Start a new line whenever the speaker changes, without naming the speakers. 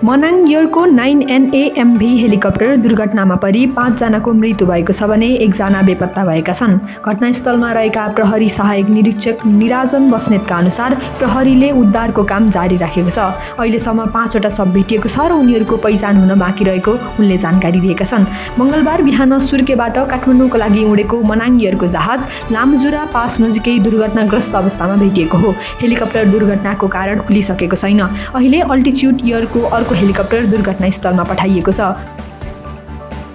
Manang एयरको 9NA-MV helicopter दुर्घटनामा परि 5 जनाको मृत्यु भएको छ भने 1 जना बेपत्ता भएका छन्। घटनास्थलमा रहेका प्रहरी सहायक निरीक्षक निराजन बस्नेतका अनुसार प्रहरीले उद्धारको काम जारी राखेको छ। अहिलेसम्म 5 वटा शव भेटिएको छ र उनीहरूको पहिचान हुन बाँकी रहेको उनले जानकारी दिएका छन्। मंगलबार बिहान सुर्केबाट काठमाडौँको लागि उडेको मनाङ एयरको जहाज लामजुरा पास नजिकै दुर्घटनाग्रस्त अवस्थामा भेटिएको हो। हेलिकप्टर दुर्घटनाको कारण खुलिसकेको छैन। अहिले अल्टिच्युड एयरको अर्को हेलिकप्टर दुर्घटनास्थलमा पठाइएको छ।